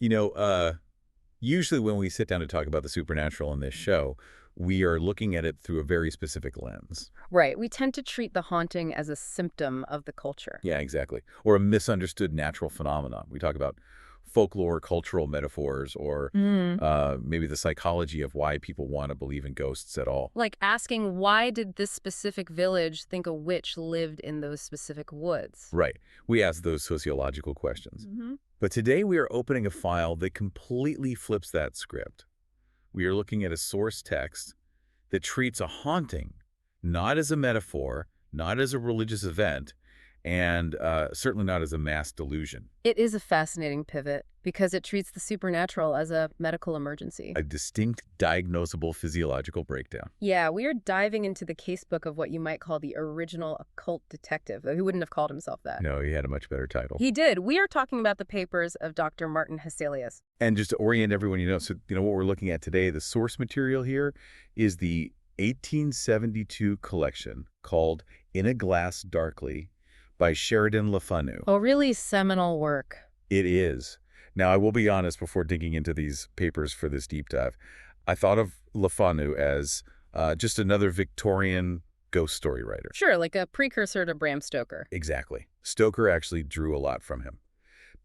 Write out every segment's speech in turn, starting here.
You know, usually when we sit down to talk about the supernatural in this show, we are looking at it through a very specific lens. Right. We tend to treat the haunting as a symptom of the culture. Yeah, exactly. Or a misunderstood natural phenomenon. We talk about folklore, cultural metaphors, or Mm. maybe the psychology of why people want to believe in ghosts at all. Like asking, why did this specific village think a witch lived in those specific woods? Right. We ask those sociological questions. Hmm. But today we are opening a file that completely flips that script. We are looking at a source text that treats a haunting not as a metaphor, not as a religious event, and certainly not as a mass delusion. It is a fascinating pivot because it treats the supernatural as a medical emergency. A distinct diagnosable physiological breakdown. Yeah, we are diving into the casebook of what you might call the original occult detective, though he wouldn't have called himself that. No, he had a much better title. He did. We are talking about the papers of Dr. Martin Hesselius. And just to orient everyone, so what we're looking at today, the source material here is the 1872 collection called In a Glass Darkly by Sheridan Le Fanu. Oh, really seminal work. It is. Now, I will be honest, before digging into these papers for this deep dive, I thought of Le Fanu as just another Victorian ghost story writer. Sure, like a precursor to Bram Stoker. Exactly. Stoker actually drew a lot from him.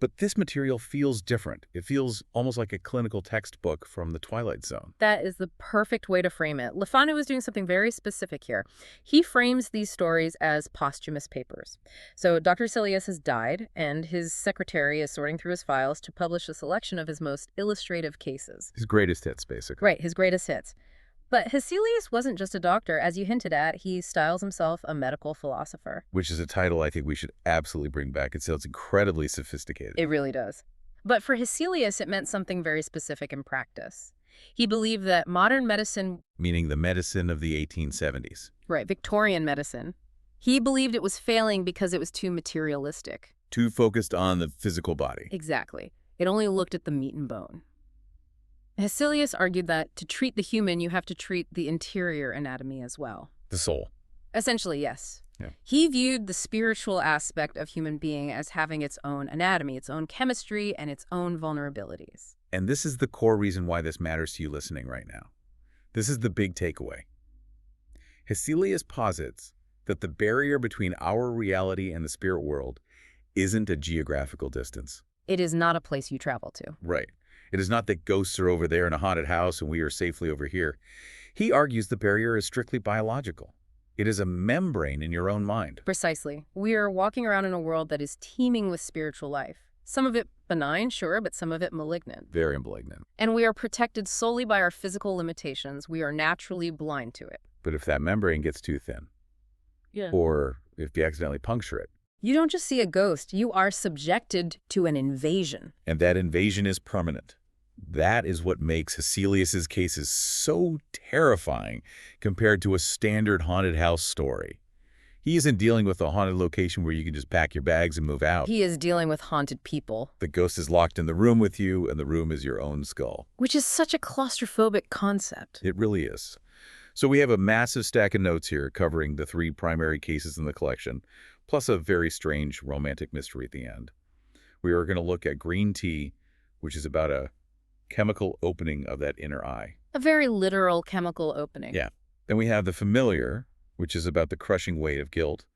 But this material feels different. It feels almost like a clinical textbook from the Twilight Zone. That is the perfect way to frame it. Le Fanu was doing something very specific here. He frames these stories as posthumous papers. So Dr. Hesselius has died, and his secretary is sorting through his files to publish a selection of his most illustrative cases. His greatest hits, basically. Right, his greatest hits. But Hesselius wasn't just a doctor. As you hinted at, he styles himself a medical philosopher. Which is a title I think we should absolutely bring back. It sounds incredibly sophisticated. It really does. But for Hesselius, it meant something very specific in practice. He believed that modern medicine, meaning the medicine of the 1870s. right, Victorian medicine, he believed it was failing because it was too materialistic. Too focused on the physical body. Exactly. It only looked at the meat and bone. Hesselius argued that to treat the human, you have to treat the interior anatomy as well. The soul. Essentially, yes. Yeah. He viewed the spiritual aspect of human being as having its own anatomy, its own chemistry, and its own vulnerabilities. And this is the core reason why this matters to you listening right now. This is the big takeaway. Hesselius posits that the barrier between our reality and the spirit world isn't a geographical distance. It is not a place you travel to. Right. It is not that ghosts are over there in a haunted house and we are safely over here. He argues the barrier is strictly biological. It is a membrane in your own mind. Precisely. We are walking around in a world that is teeming with spiritual life. Some of it benign, sure, but some of it malignant. Very malignant. And we are protected solely by our physical limitations. We are naturally blind to it. But if that membrane gets too thin, or if you accidentally puncture it, you don't just see a ghost, you are subjected to an invasion. And that invasion is permanent. That is what makes Hesselius's cases so terrifying compared to a standard haunted house story. He isn't dealing with a haunted location where you can just pack your bags and move out. He is dealing with haunted people. The ghost is locked in the room with you, and the room is your own skull. Which is such a claustrophobic concept. It really is. So we have a massive stack of notes here covering the 3 primary cases in the collection, plus a very strange romantic mystery at the end. We are going to look at green tea, which is about a chemical opening of that inner eye. A very literal chemical opening. Yeah. Then we have the familiar, which is about the crushing weight of guilt.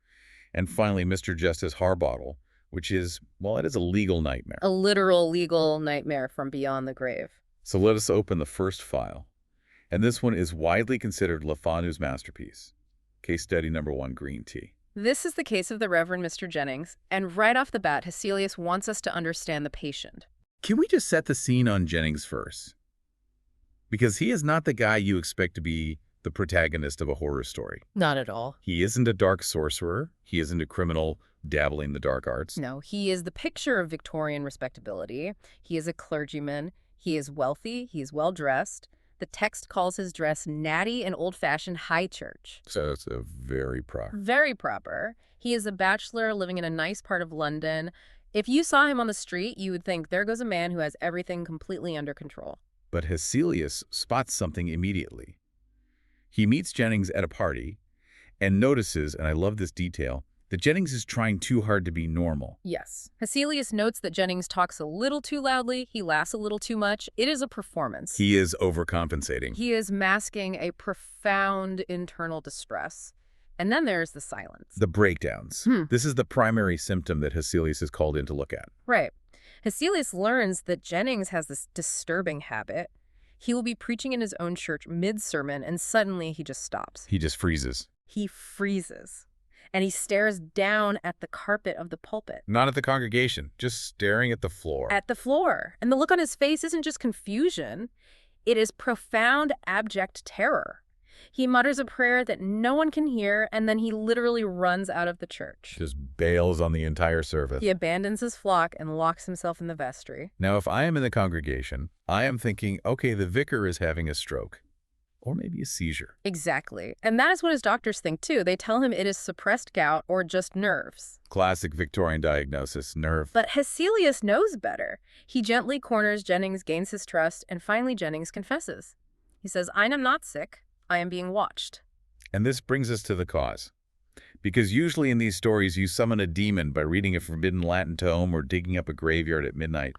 And finally, Mr. Justice Harbottle, which is, well, it is a legal nightmare. A literal legal nightmare from beyond the grave. So let us open the first file. And this one is widely considered Le Fanu's masterpiece. Case study number 1, green tea. This is the case of the Reverend Mr. Jennings, and right off the bat, Hesselius wants us to understand the patient. Can we just set the scene on Jennings first? Because he is not the guy you expect to be the protagonist of a horror story. Not at all. He isn't a dark sorcerer. He isn't a criminal dabbling in the dark arts. No, he is the picture of Victorian respectability. He is a clergyman. He is wealthy. He is well-dressed. The text calls his dress natty and old-fashioned high church. So it's a very proper. Very proper. He is a bachelor living in a nice part of London. If you saw him on the street, you would think, there goes a man who has everything completely under control. But Hesselius spots something immediately. He meets Jennings at a party and notices, and I love this detail, that Jennings is trying too hard to be normal. Yes. Hesselius notes that Jennings talks a little too loudly, he laughs a little too much. It is a performance. He is overcompensating. He is masking a profound internal distress. And then there's the silence. The breakdowns. This is the primary symptom that Hesselius is called in to look at. Right. Hesselius learns that Jennings has this disturbing habit. He will be preaching in his own church mid-sermon, and suddenly he just stops. He just freezes. He freezes. And he stares down at the carpet of the pulpit. Not at the congregation, just staring at the floor. At the floor. And the look on his face isn't just confusion. It is profound, abject terror. He mutters a prayer that no one can hear, and then he literally runs out of the church. Just bails on the entire service. He abandons his flock and locks himself in the vestry. Now, if I am in the congregation, I am thinking, okay, the vicar is having a stroke. Or maybe a seizure. Exactly. And that is what his doctors think, too. They tell him it is suppressed gout or just nerves. Classic Victorian diagnosis, nerve. But Hesselius knows better. He gently corners Jennings, gains his trust, and finally Jennings confesses. He says, I am not sick. I am being watched. And this brings us to the cause. Because usually in these stories, you summon a demon by reading a forbidden Latin tome or digging up a graveyard at midnight.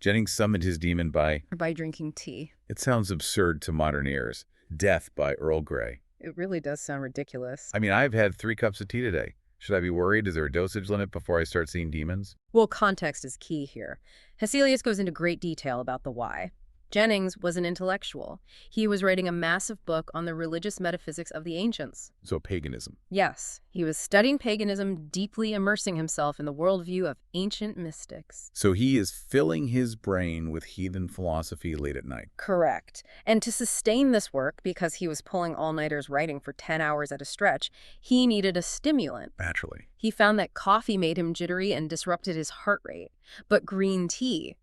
Jennings summoned his demon by drinking tea. It sounds absurd to modern ears. Death by Earl Grey. It really does sound ridiculous. I mean, I've had 3 cups of tea today. Should I be worried? Is there a dosage limit before I start seeing demons? Well, context is key here. Hesselius goes into great detail about the why. Jennings was an intellectual. He was writing a massive book on the religious metaphysics of the ancients. So paganism. Yes, he was studying paganism, deeply immersing himself in the worldview of ancient mystics. So he is filling his brain with heathen philosophy late at night. Correct. And to sustain this work, because he was pulling all-nighters writing for 10 hours at a stretch, he needed a stimulant. Naturally. He found that coffee made him jittery and disrupted his heart rate. But green tea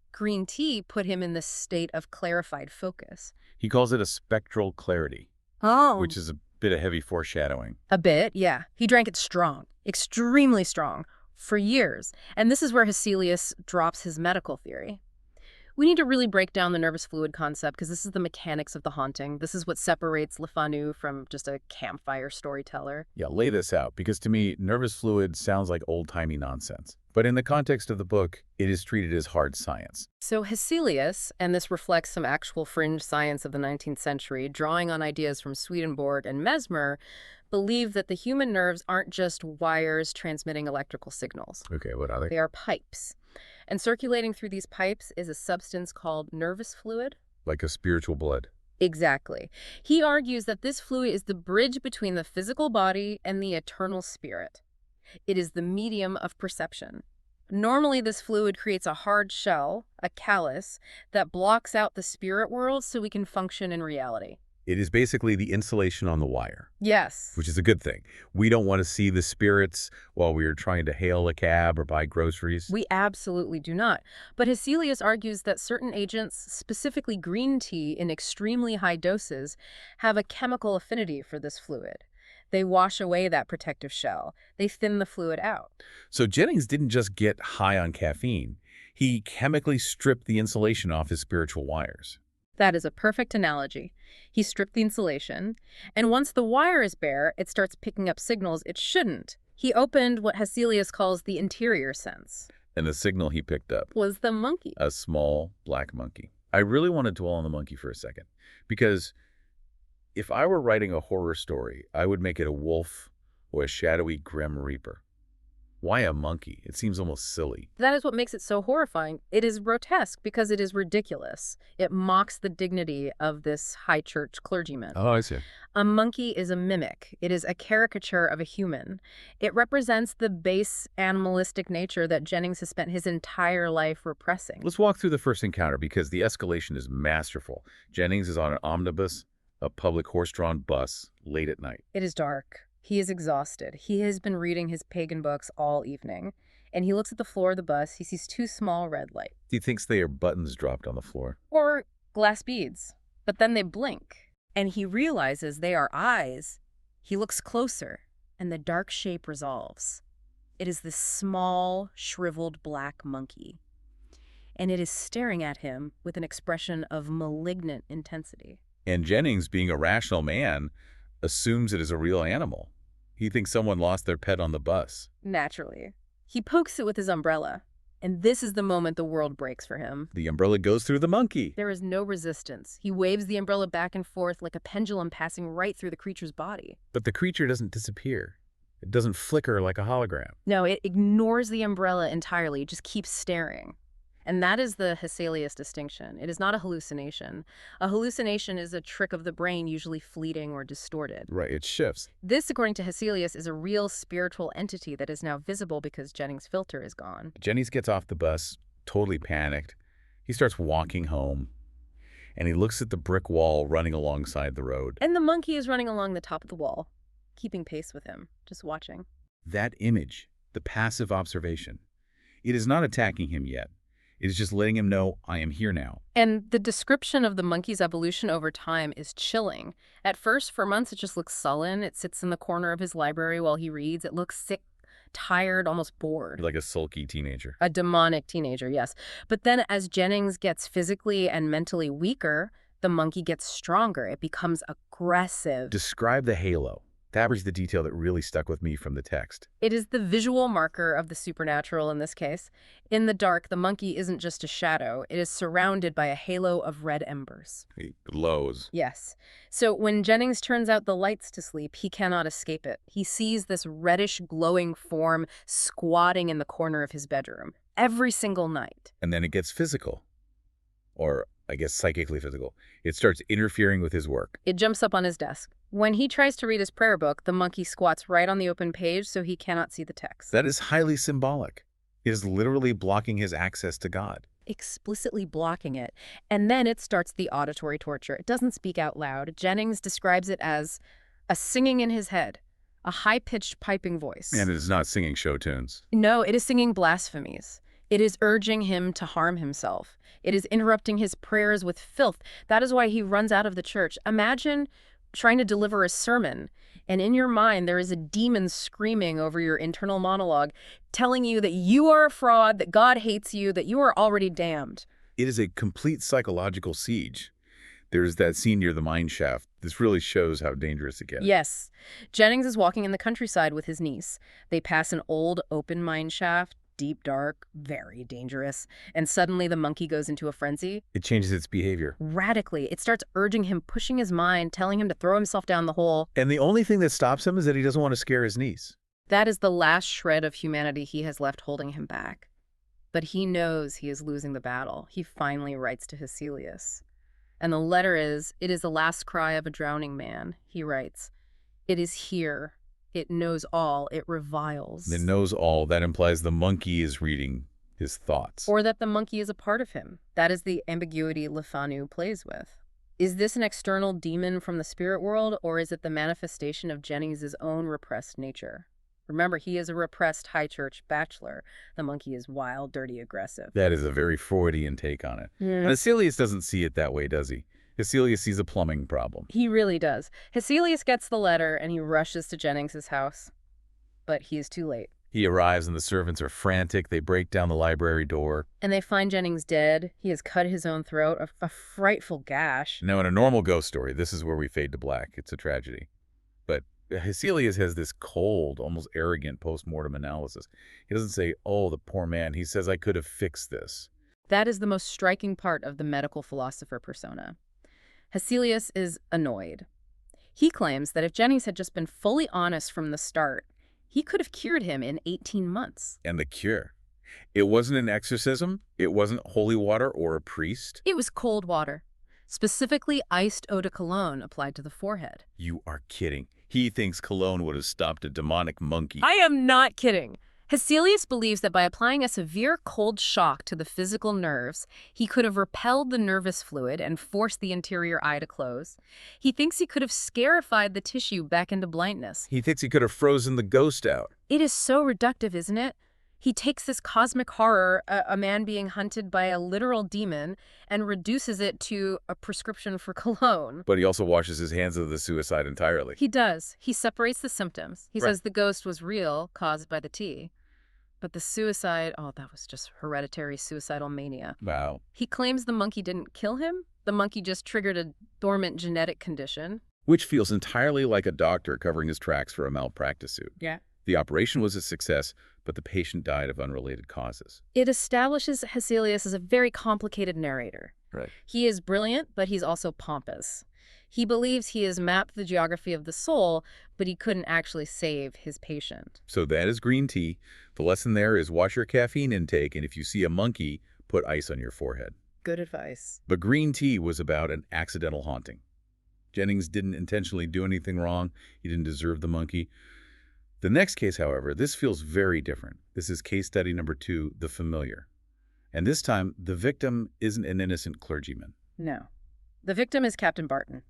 put him in this state of clarified focus. He calls it a spectral clarity. Oh. Which is a bit of heavy foreshadowing. A bit, yeah. He drank it strong, extremely strong, for years. And this is where Hesselius drops his medical theory. We need to really break down the nervous fluid concept because this is the mechanics of the haunting. This is what separates Le Fanu from just a campfire storyteller. Yeah, lay this out, because to me, nervous fluid sounds like old-timey nonsense. But in the context of the book, it is treated as hard science. So Hesselius, and this reflects some actual fringe science of the 19th century, drawing on ideas from Swedenborg and Mesmer, believed that the human nerves aren't just wires transmitting electrical signals. Okay, what are they? They are pipes. And circulating through these pipes is a substance called nervous fluid. Like a spiritual blood. Exactly. He argues that this fluid is the bridge between the physical body and the eternal spirit. It is the medium of perception. Normally, this fluid creates a hard shell, a callus, that blocks out the spirit world so we can function in reality. It is basically the insulation on the wire. Yes. Which is a good thing. We don't want to see the spirits while we are trying to hail a cab or buy groceries. We absolutely do not. But Hesselius argues that certain agents, specifically green tea in extremely high doses, have a chemical affinity for this fluid. They wash away that protective shell. They thin the fluid out. So Jennings didn't just get high on caffeine. He chemically stripped the insulation off his spiritual wires. That is a perfect analogy. He stripped the insulation, and once the wire is bare, it starts picking up signals it shouldn't. He opened what Hesselius calls the interior sense. And the signal he picked up was the monkey. A small black monkey. I really want to dwell on the monkey for a second, because if I were writing a horror story, I would make it a wolf or a shadowy grim reaper. Why a monkey? It seems almost silly. That is what makes it so horrifying. It is grotesque because it is ridiculous. It mocks the dignity of this high church clergyman. Oh, I see. A monkey is a mimic. It is a caricature of a human. It represents the base animalistic nature that Jennings has spent his entire life repressing. Let's walk through the first encounter because the escalation is masterful. Jennings is on an omnibus, a public horse-drawn bus, late at night. It is dark. He is exhausted. He has been reading his pagan books all evening. And he looks at the floor of the bus. He sees 2 small red lights. He thinks they are buttons dropped on the floor. Or glass beads. But then they blink. And he realizes they are eyes. He looks closer, and the dark shape resolves. It is this small, shriveled black monkey. And it is staring at him with an expression of malignant intensity. And Jennings, being a rational man, assumes it is a real animal. He thinks someone lost their pet on the bus. Naturally. He pokes it with his umbrella. And this is the moment the world breaks for him. The umbrella goes through the monkey. There is no resistance. He waves the umbrella back and forth like a pendulum passing right through the creature's body. But the creature doesn't disappear. It doesn't flicker like a hologram. No, it ignores the umbrella entirely. It just keeps staring. And that is the Hesselius distinction. It is not a hallucination. A hallucination is a trick of the brain, usually fleeting or distorted. Right, it shifts. This, according to Hesselius, is a real spiritual entity that is now visible because Jennings' filter is gone. Jennings gets off the bus, totally panicked. He starts walking home, and he looks at the brick wall running alongside the road. And the monkey is running along the top of the wall, keeping pace with him, just watching. That image, the passive observation, it is not attacking him yet. It is just letting him know, I am here now. And the description of the monkey's evolution over time is chilling. At first, for months, it just looks sullen. It sits in the corner of his library while he reads. It looks sick, tired, almost bored. Like a sulky teenager. A demonic teenager, yes. But then as Jennings gets physically and mentally weaker, the monkey gets stronger. It becomes aggressive. Describe the halo. That was the detail that really stuck with me from the text. It is the visual marker of the supernatural in this case. In the dark, the monkey isn't just a shadow. It is surrounded by a halo of red embers. It glows. Yes. So when Jennings turns out the lights to sleep, he cannot escape it. He sees this reddish glowing form squatting in the corner of his bedroom every single night. And then it gets physical. Or, I guess, psychically physical. It starts interfering with his work. It jumps up on his desk. When he tries to read his prayer book, the monkey squats right on the open page so he cannot see the text. That is highly symbolic. It is literally blocking his access to God. Explicitly blocking it. And then it starts the auditory torture. It doesn't speak out loud. Jennings describes it as a singing in his head, a high-pitched piping voice. And it is not singing show tunes. No, it is singing blasphemies. It is urging him to harm himself. It is interrupting his prayers with filth. That is why he runs out of the church. Imagine trying to deliver a sermon, and in your mind there is a demon screaming over your internal monologue, telling you that you are a fraud, that God hates you, that you are already damned. It is a complete psychological siege. There's that scene near the mine shaft. This really shows how dangerous it gets. Yes. Jennings is walking in the countryside with his niece. They pass an old open mine shaft. Deep, dark, very dangerous. And suddenly the monkey goes into a frenzy. It changes its behavior. Radically. It starts urging him, pushing his mind, telling him to throw himself down the hole. And the only thing that stops him is that he doesn't want to scare his niece. That is the last shred of humanity he has left holding him back. But he knows he is losing the battle. He finally writes to Hesselius. And the letter is, "It is the last cry of a drowning man," he writes. "It is here. It knows all. It reviles." It knows all. That implies the monkey is reading his thoughts. Or that the monkey is a part of him. That is the ambiguity Le Fanu plays with. Is this an external demon from the spirit world, or is it the manifestation of Jennings' own repressed nature? Remember, he is a repressed high church bachelor. The monkey is wild, dirty, aggressive. That is a very Freudian take on it. And Hesselius doesn't see it that way, does he? Hesselius sees a plumbing problem. He really does. Hesselius gets the letter and he rushes to Jennings' house. But he is too late. He arrives and the servants are frantic. They break down the library door. And they find Jennings dead. He has cut his own throat, a frightful gash. Now, in a normal ghost story, this is where we fade to black. It's a tragedy. But Hesselius has this cold, almost arrogant post-mortem analysis. He doesn't say, oh, the poor man. He says, I could have fixed this. That is the most striking part of the medical philosopher persona. Hesselius is annoyed. He claims that if Jennings had just been fully honest from the start, he could have cured him in 18 months. And the cure. It wasn't an exorcism. It wasn't holy water or a priest. It was cold water, specifically iced eau de cologne applied to the forehead. You are kidding. He thinks cologne would have stopped a demonic monkey. I am not kidding. Hesselius believes that by applying a severe cold shock to the physical nerves, he could have repelled the nervous fluid and forced the interior eye to close. He thinks he could have scarified the tissue back into blindness. He thinks he could have frozen the ghost out. It is so reductive, isn't it? He takes this cosmic horror, a man being hunted by a literal demon, and reduces it to a prescription for cologne. But he also washes his hands of the suicide entirely. He does. He separates the symptoms. He says the ghost was real, caused by the tea. But the suicide, oh, that was just hereditary suicidal mania. Wow. He claims the monkey didn't kill him. The monkey just triggered a dormant genetic condition. which feels entirely like a doctor covering his tracks for a malpractice suit. Yeah. The operation was a success, but the patient died of unrelated causes. It establishes Hesselius as a very complicated narrator. Right. He is brilliant, but he's also pompous. He believes he has mapped the geography of the soul, but he couldn't actually save his patient. So that is green tea. The lesson there is watch your caffeine intake, and if you see a monkey, put ice on your forehead. Good advice. But green tea was about an accidental haunting. Jennings didn't intentionally do anything wrong. He didn't deserve the monkey. The next case, however, this feels very different. This is case study number 2, The Familiar. And this time, the victim isn't an innocent clergyman. No. The victim is Captain Barton.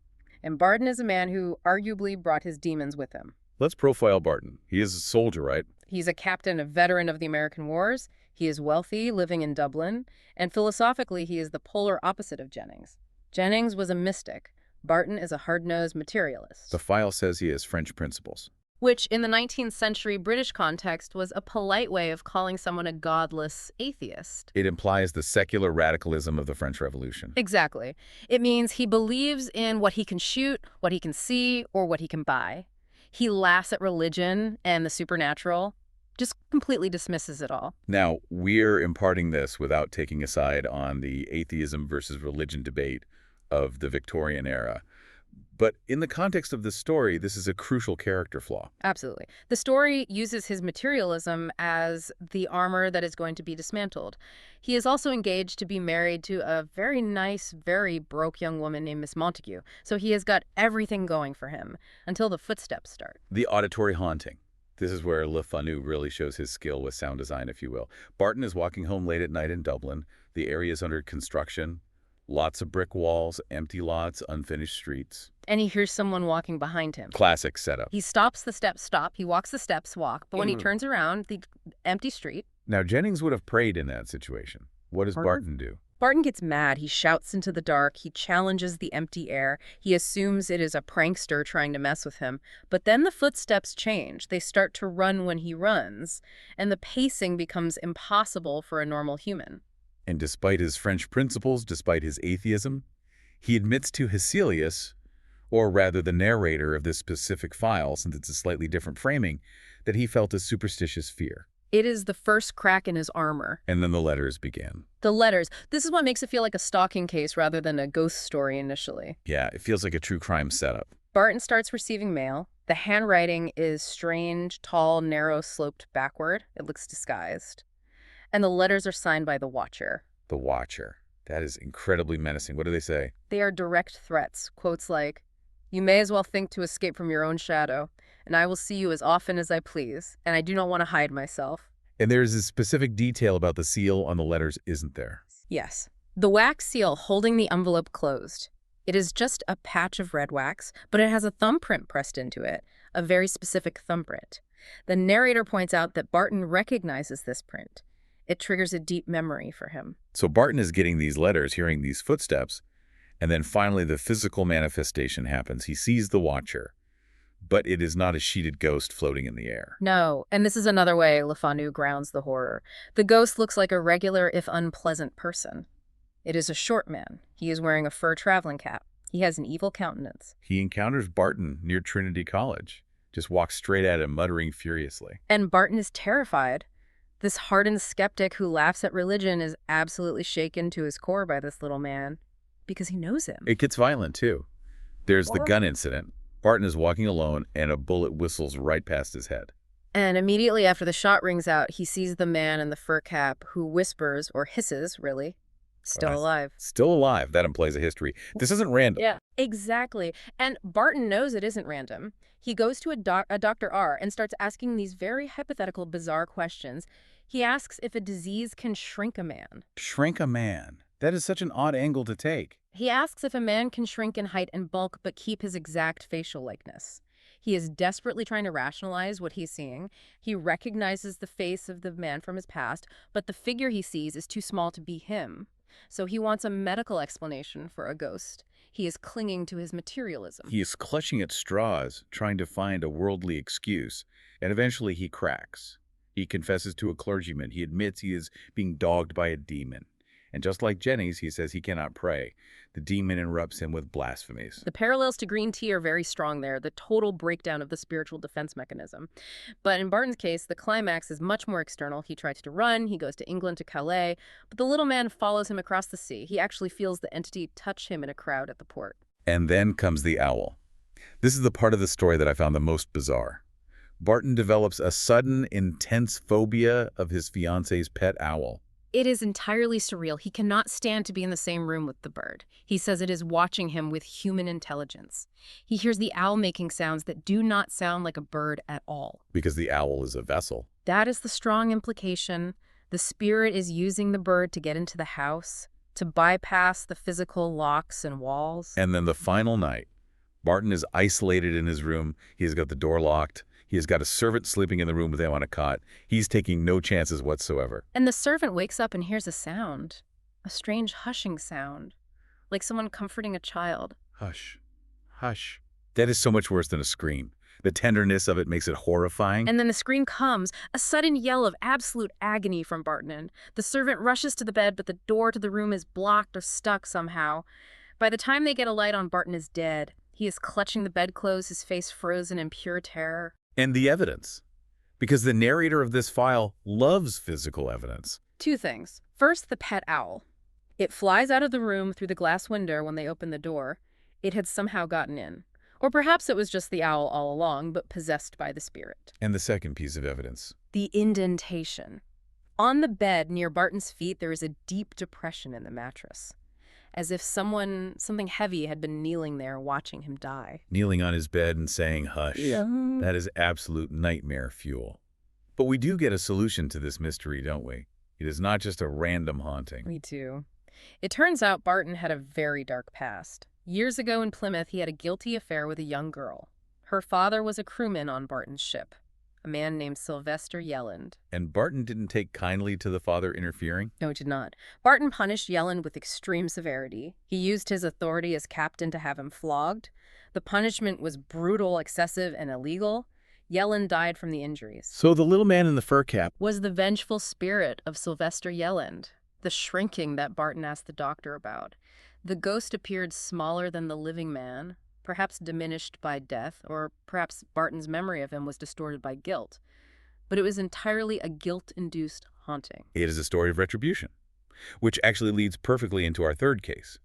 And Barton is a man who arguably brought his demons with him. Let's profile Barton. He is a soldier, right? He's a captain, a veteran of the American Wars. He is wealthy, living in Dublin. And philosophically, he is the polar opposite of Jennings. Jennings was a mystic. Barton is a hard-nosed materialist. The file says he has French principles. Which, in the 19th century British context, was a polite way of calling someone a godless atheist. It implies the secular radicalism of the French Revolution. Exactly. It means he believes in what he can shoot, what he can see, or what he can buy. He laughs at religion and the supernatural, just completely dismisses it all. Now, we're imparting this without taking a side on the atheism versus religion debate of the Victorian era. But in the context of this story, this is a crucial character flaw. Absolutely. The story uses his materialism as the armor that is going to be dismantled. He is also engaged to be married to a very nice, very broke young woman named Miss Montague. So he has got everything going for him until the footsteps start. The auditory haunting. This is where Le Fanu really shows his skill with sound design, if you will. Barton is walking home late at night in Dublin. The area is under construction. Lots of brick walls, empty lots, unfinished streets. And he hears someone walking behind him. Classic setup. He stops the steps, He walks the steps, but when he turns around, the empty street. Now, Jennings would have prayed in that situation. What does Barton do? Barton gets mad. He shouts into the dark. He challenges the empty air. He assumes it is a prankster trying to mess with him. But then the footsteps change. They start to run when he runs, and the pacing becomes impossible for a normal human. And despite his French principles, despite his atheism, he admits to Hesselius, or rather the narrator of this specific file, since it's a slightly different framing, that he felt a superstitious fear. It is the first crack in his armor. And then the letters began. The letters. This is what makes it feel like a stalking case rather than a ghost story initially. Yeah, it feels like a true crime setup. Barton starts receiving mail. The handwriting is strange, tall, narrow, sloped backward. It looks disguised. And the letters are signed by the Watcher. The Watcher. That is incredibly menacing. What do they say? They are direct threats. Quotes like, "You may as well think to escape from your own shadow, and I will see you as often as I please, and I do not want to hide myself." And there's a specific detail about the seal on the letters, isn't there? Yes. The wax seal holding the envelope closed. It is just a patch of red wax, but it has a thumbprint pressed into it, a very specific thumbprint. The narrator points out that Barton recognizes this print. It triggers a deep memory for him. So Barton is getting these letters, hearing these footsteps, and then finally the physical manifestation happens. He sees the Watcher, but it is not a sheeted ghost floating in the air. No, and this is another way Le Fanu grounds the horror. The ghost looks like a regular, if unpleasant, person. It is a short man. He is wearing a fur traveling cap. He has an evil countenance. He encounters Barton near Trinity College, just walks straight at him, muttering furiously. And Barton is terrified. This hardened skeptic who laughs at religion is absolutely shaken to his core by this little man because he knows him. It gets violent, too. There's the gun incident. Barton is walking alone, and a bullet whistles right past his head. And immediately after the shot rings out, he sees the man in the fur cap who whispers, or hisses, really, "Still alive." Still alive. That implies a history. This isn't random. Yeah, exactly. And Barton knows it isn't random. He goes to a Dr. R and starts asking these very hypothetical, bizarre questions. He asks if a disease can shrink a man. Shrink a man. That is such an odd angle to take. He asks if a man can shrink in height and bulk but keep his exact facial likeness. He is desperately trying to rationalize what he's seeing. He recognizes the face of the man from his past, but the figure he sees is too small to be him. So he wants a medical explanation for a ghost. He is clinging to his materialism. He is clutching at straws, trying to find a worldly excuse, and eventually he cracks. He confesses to a clergyman. He admits he is being dogged by a demon. And just like Jenny's, he says he cannot pray. The demon interrupts him with blasphemies. The parallels to green tea are very strong there, the total breakdown of the spiritual defense mechanism. But in Barton's case, the climax is much more external. He tries to run, he goes to England, to Calais, but the little man follows him across the sea. He actually feels the entity touch him in a crowd at the port. And then comes the owl. This is the part of the story that I found the most bizarre. Barton develops a sudden, intense phobia of his fiance's pet owl. It is entirely surreal. He cannot stand to be in the same room with the bird. He says it is watching him with human intelligence. He hears the owl making sounds that do not sound like a bird at all. Because the owl is a vessel. That is the strong implication. The spirit is using the bird to get into the house, to bypass the physical locks and walls. And then the final night, Barton is isolated in his room. He's got the door locked. He has got a servant sleeping in the room with him on a cot. He's taking no chances whatsoever. And the servant wakes up and hears a sound, a strange hushing sound, like someone comforting a child. Hush, hush. That is so much worse than a scream. The tenderness of it makes it horrifying. And then the scream comes, a sudden yell of absolute agony from Barton. The servant rushes to the bed, but the door to the room is blocked or stuck somehow. By the time they get a light on, Barton is dead. He is clutching the bedclothes, his face frozen in pure terror. And the evidence. Because the narrator of this file loves physical evidence. Two things. First, the pet owl. It flies out of the room through the glass window when they open the door. It had somehow gotten in. Or perhaps it was just the owl all along, but possessed by the spirit. And the second piece of evidence. The indentation. On the bed near Barton's feet, there is a deep depression in the mattress, as if something heavy had been kneeling there watching him die. Kneeling on his bed and saying, hush. Yeah. That is absolute nightmare fuel. But we do get a solution to this mystery, don't we? It is not just a random haunting. Me too. It turns out Barton had a very dark past. Years ago in Plymouth, he had a guilty affair with a young girl. Her father was a crewman on Barton's ship, a man named Sylvester Yelland. And Barton didn't take kindly to the father interfering? No, he did not. Barton punished Yelland with extreme severity. He used his authority as captain to have him flogged. The punishment was brutal, excessive, and illegal. Yelland died from the injuries. So the little man in the fur cap Was the vengeful spirit of Sylvester Yelland, the shrinking that Barton asked the doctor about. The ghost appeared smaller than the living man, perhaps diminished by death, or perhaps Barton's memory of him was distorted by guilt. But it was entirely a guilt-induced haunting. It is a story of retribution, which actually leads perfectly into our third case.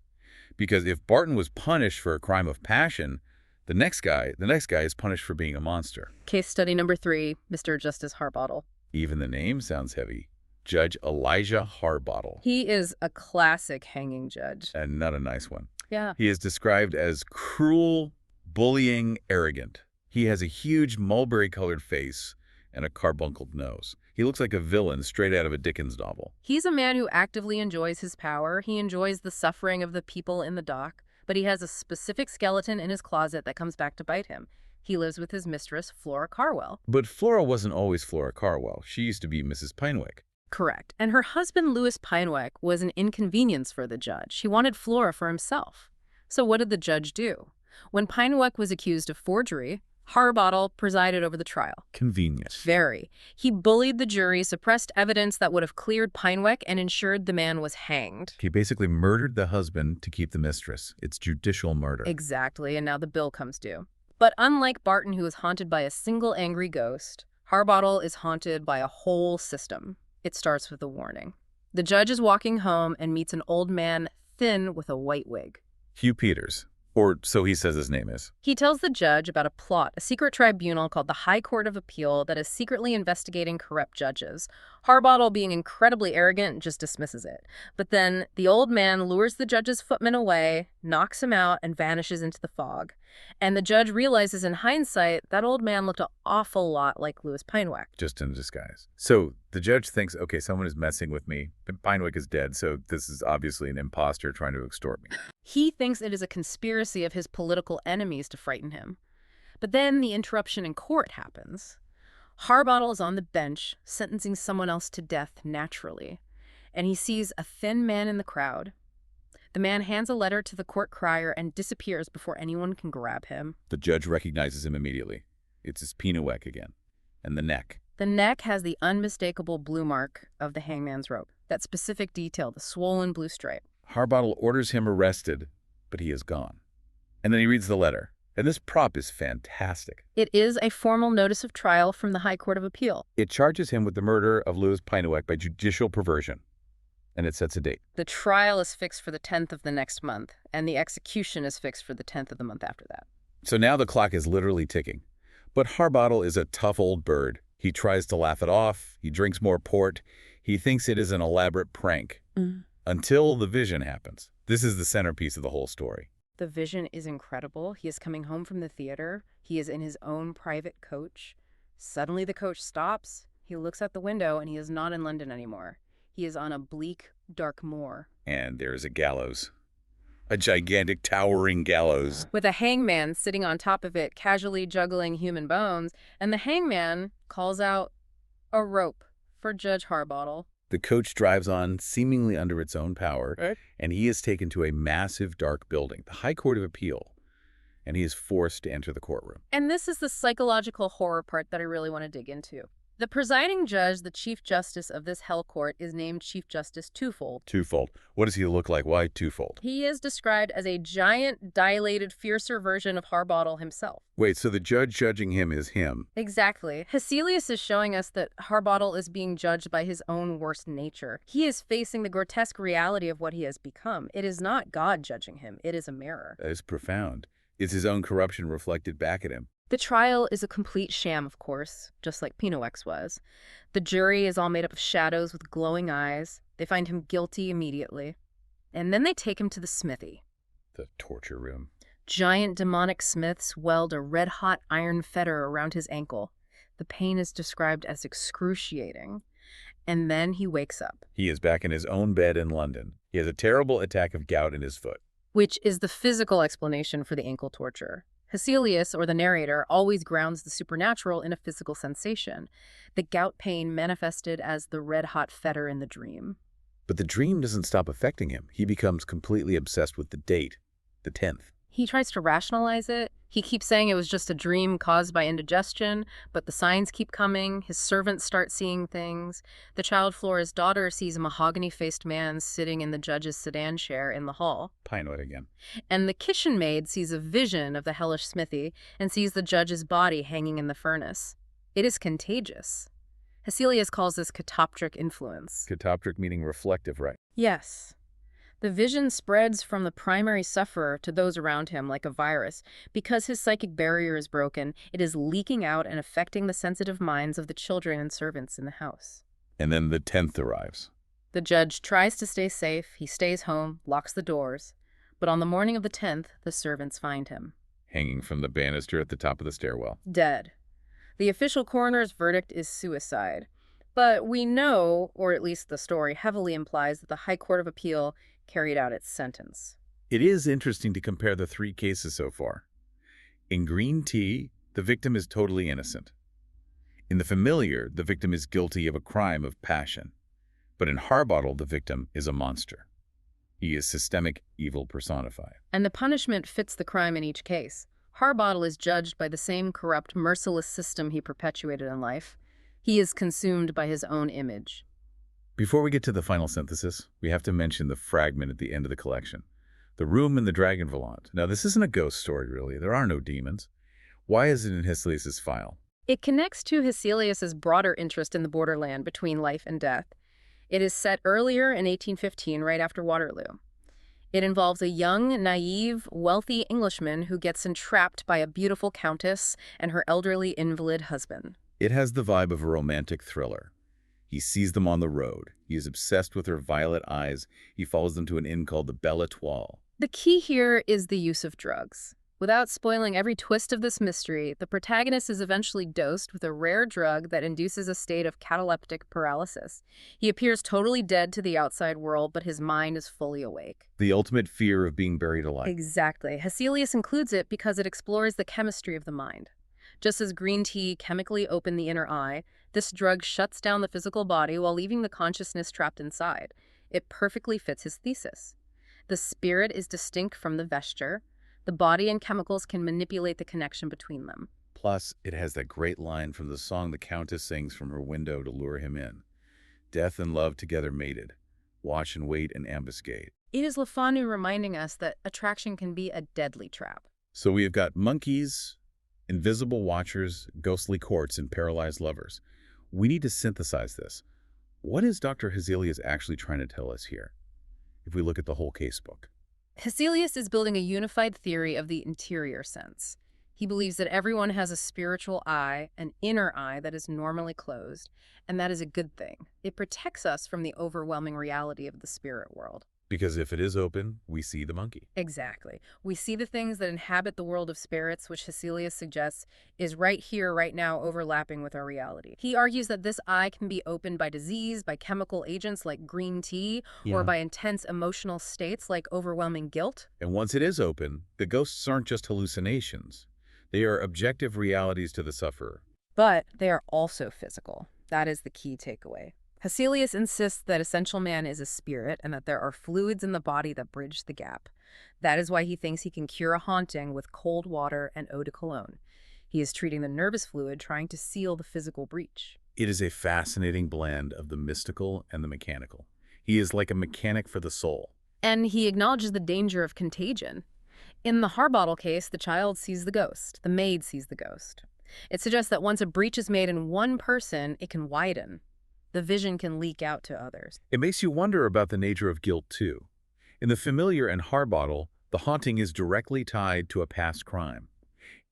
Because if Barton was punished for a crime of passion, the next guy is punished for being a monster. Case study number 3, Mr. Justice Harbottle. Even the name sounds heavy. Judge Elijah Harbottle. He is a classic hanging judge. And not a nice one. Yeah. He is described as cruel, bullying, arrogant. He has a huge mulberry-colored face and a carbunkled nose. He looks like a villain straight out of a Dickens novel. He's a man who actively enjoys his power. He enjoys the suffering of the people in the dock, but he has a specific skeleton in his closet that comes back to bite him. He lives with his mistress, Flora Carwell. But Flora wasn't always Flora Carwell. She used to be Mrs. Pinewick. Correct. And her husband, Louis Pinewick, was an inconvenience for the judge. He wanted Flora for himself. So what did the judge do? When Pinewick was accused of forgery, Harbottle presided over the trial. Convenient. Very. He bullied the jury, suppressed evidence that would have cleared Pinewick, and ensured the man was hanged. He basically murdered the husband to keep the mistress. It's judicial murder. Exactly, and now the bill comes due. But unlike Barton, who is haunted by a single angry ghost, Harbottle is haunted by a whole system. It starts with a warning. The judge is walking home and meets an old man, thin, with a white wig. Hugh Peters. Or so he says his name is. He tells the judge about a plot, a secret tribunal called the High Court of Appeal that is secretly investigating corrupt judges. Harbottle, being incredibly arrogant, just dismisses it. But then the old man lures the judge's footman away, knocks him out, and vanishes into the fog. And the judge realizes in hindsight that old man looked an awful lot like Louis Pinewick. Just in disguise. So the judge thinks, okay, someone is messing with me. Pinewick is dead, so this is obviously an imposter trying to extort me. He thinks it is a conspiracy of his political enemies to frighten him. But then the interruption in court happens. Harbottle is on the bench, sentencing someone else to death naturally, and he sees a thin man in the crowd. The man hands a letter to the court crier and disappears before anyone can grab him. The judge recognizes him immediately. It's his Pinewick again. And the neck. The neck has the unmistakable blue mark of the hangman's rope. That specific detail, the swollen blue stripe. Harbottle orders him arrested, but he is gone. And then he reads the letter. And this prop is fantastic. It is a formal notice of trial from the High Court of Appeal. It charges him with the murder of Louis Pinoek by judicial perversion. And it sets a date. The trial is fixed for the 10th of the next month, and the execution is fixed for the 10th of the month after that. So now the clock is literally ticking. But Harbottle is a tough old bird. He tries to laugh it off. He drinks more port. He thinks it is an elaborate prank. Until the vision happens. This is the centerpiece of the whole story. The vision is incredible. He is coming home from the theater. He is in his own private coach. Suddenly the coach stops. He looks out the window and he is not in London anymore. He is on a bleak, dark moor. And there is a gallows. A gigantic, towering gallows. With a hangman sitting on top of it, casually juggling human bones, and the hangman calls out a rope for Judge Harbottle. The coach drives on, seemingly under its own power, Right. and he is taken to a massive, dark building, the High Court of Appeal, and he is forced to enter the courtroom. And this is the psychological horror part that I really want to dig into. The presiding judge, the Chief Justice of this hell court, is named Chief Justice Twofold. Twofold. What does he look like? Why twofold? He is described as a giant, dilated, fiercer version of Harbottle himself. Wait, so the judge judging him is him. Exactly. Hesselius is showing us that Harbottle is being judged by his own worst nature. He is facing the grotesque reality of what he has become. It is not God judging him. It is a mirror. That is profound. It's his own corruption reflected back at him. The trial is a complete sham, of course, just like Pinoek's was. The jury is all made up of shadows with glowing eyes. They find him guilty immediately. And then they take him to the smithy. The torture room. Giant demonic smiths weld a red-hot iron fetter around his ankle. The pain is described as excruciating. And then he wakes up. He is back in his own bed in London. He has a terrible attack of gout in his foot. Which is the physical explanation for the ankle torture. Hesselius, or the narrator, always grounds the supernatural in a physical sensation. The gout pain manifested as the red-hot fetter in the dream. But the dream doesn't stop affecting him. He becomes completely obsessed with the date, the 10th. He tries to rationalize it. He keeps saying it was just a dream caused by indigestion, but the signs keep coming. His servants start seeing things. The child Flora's daughter sees a mahogany-faced man sitting in the judge's sedan chair in the hall. Pinoet again. And the kitchen maid sees a vision of the hellish smithy and sees the judge's body hanging in the furnace. It is contagious. Hesselius calls this catoptric influence. Catoptric meaning reflective, right? Yes. The vision spreads from the primary sufferer to those around him like a virus. Because his psychic barrier is broken, it is leaking out and affecting the sensitive minds of the children and servants in the house. And then the 10th arrives. The judge tries to stay safe. He stays home, locks the doors. But on the morning of the 10th, the servants find him. Hanging from the banister at the top of the stairwell. Dead. The official coroner's verdict is suicide. But we know, or at least the story heavily implies, that the High Court of Appeal carried out its sentence. It is interesting to compare the three cases so far. In Green Tea, the victim is totally innocent. In The Familiar, the victim is guilty of a crime of passion. But in Harbottle, the victim is a monster. He is systemic evil personified. And the punishment fits the crime in each case. Harbottle is judged by the same corrupt, merciless system he perpetuated in life. He is consumed by his own image. Before we get to the final synthesis, we have to mention the fragment at the end of the collection. The Room in the Dragon Volant. Now, this isn't a ghost story, really. There are no demons. Why is it in Hesselius' file? It connects to Hesselius' broader interest in the borderland between life and death. It is set earlier in 1815, right after Waterloo. It involves a young, naive, wealthy Englishman who gets entrapped by a beautiful countess and her elderly invalid husband. It has the vibe of a romantic thriller. He sees them on the road. He is obsessed with her violet eyes. He follows them to an inn called the Belle Étoile. The key here is the use of drugs. Without spoiling every twist of this mystery, the protagonist is eventually dosed with a rare drug that induces a state of cataleptic paralysis. He appears totally dead to the outside world, but his mind is fully awake. The ultimate fear of being buried alive. Exactly. Hesselius includes it because it explores the chemistry of the mind. Just as green tea chemically opened the inner eye, this drug shuts down the physical body while leaving the consciousness trapped inside. It perfectly fits his thesis. The spirit is distinct from the vesture. The body and chemicals can manipulate the connection between them. Plus, it has that great line from the song the Countess sings from her window to lure him in. Death and love together mated. Watch and wait and ambuscade. It is Le Fanu reminding us that attraction can be a deadly trap. So we have got monkeys, invisible watchers, ghostly courts, and paralyzed lovers. We need to synthesize this. What is Dr. Hesselius actually trying to tell us here, if we look at the whole casebook? Hesselius is building a unified theory of the interior sense. He believes that everyone has a spiritual eye, an inner eye that is normally closed, and that is a good thing. It protects us from the overwhelming reality of the spirit world. Because if it is open, we see the monkey. Exactly. We see the things that inhabit the world of spirits, which Hesselius suggests is right here, right now, overlapping with our reality. He argues that this eye can be opened by disease, by chemical agents like green tea, or by intense emotional states like overwhelming guilt. And once it is open, the ghosts aren't just hallucinations. They are objective realities to the sufferer. But they are also physical. That is the key takeaway. Hesselius insists that essential man is a spirit and that there are fluids in the body that bridge the gap. That is why he thinks he can cure a haunting with cold water and eau de cologne. He is treating the nervous fluid, trying to seal the physical breach. It is a fascinating blend of the mystical and the mechanical. He is like a mechanic for the soul. And he acknowledges the danger of contagion. In the Harbottle case, the child sees the ghost. The maid sees the ghost. It suggests that once a breach is made in one person, it can widen. The vision can leak out to others. It makes you wonder about the nature of guilt, too. In the familiar and Harbottle, the haunting is directly tied to a past crime.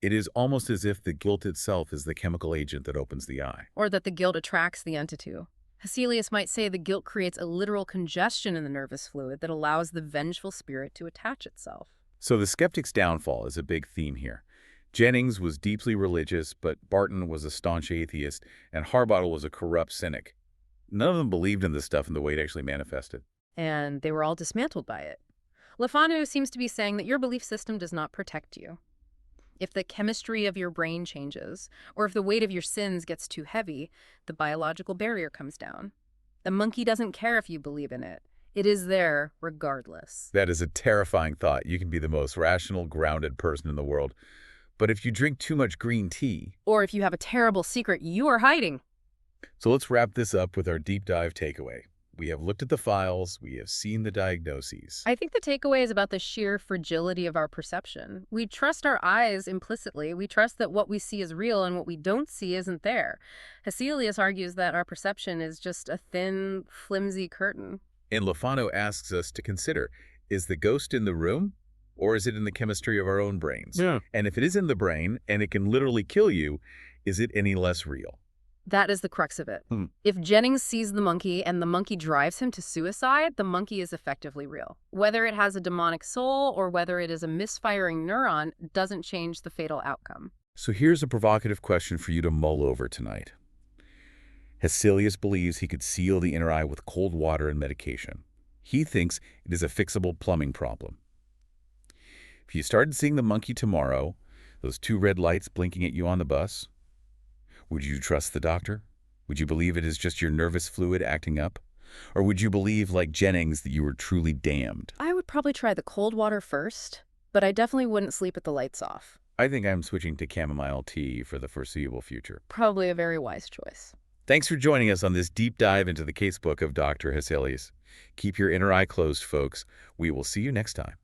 It is almost as if the guilt itself is the chemical agent that opens the eye. Or that the guilt attracts the entity. Hesselius might say the guilt creates a literal congestion in the nervous fluid that allows the vengeful spirit to attach itself. So the skeptic's downfall is a big theme here. Jennings was deeply religious, but Barton was a staunch atheist, and Harbottle was a corrupt cynic. None of them believed in this stuff in the way it actually manifested. And they were all dismantled by it. Le Fanu seems to be saying that your belief system does not protect you. If the chemistry of your brain changes, or if the weight of your sins gets too heavy, the biological barrier comes down. The monkey doesn't care if you believe in it. It is there regardless. That is a terrifying thought. You can be the most rational, grounded person in the world. But if you drink too much green tea... Or if you have a terrible secret you are hiding. So let's wrap this up with our deep dive takeaway. We have looked at the files, we have seen the diagnoses. I think the takeaway is about the sheer fragility of our perception. We trust our eyes implicitly. We trust that what we see is real and what we don't see isn't there. Hesselius argues that our perception is just a thin, flimsy curtain. And Le Fanu asks us to consider, is the ghost in the room? Or is it in the chemistry of our own brains? Yeah. And if it is in the brain and it can literally kill you, is it any less real? That is the crux of it. If Jennings sees the monkey and the monkey drives him to suicide, the monkey is effectively real. Whether it has a demonic soul or whether it is a misfiring neuron doesn't change the fatal outcome. So here's a provocative question for you to mull over tonight. Hesselius believes he could seal the inner eye with cold water and medication. He thinks it is a fixable plumbing problem. If you started seeing the monkey tomorrow, those 2 red lights blinking at you on the bus, would you trust the doctor? Would you believe it is just your nervous fluid acting up? Or would you believe, like Jennings, that you were truly damned? I would probably try the cold water first, but I definitely wouldn't sleep with the lights off. I think I'm switching to chamomile tea for the foreseeable future. Probably a very wise choice. Thanks for joining us on this deep dive into the casebook of Dr. Hesselius. Keep your inner eye closed, folks. We will see you next time.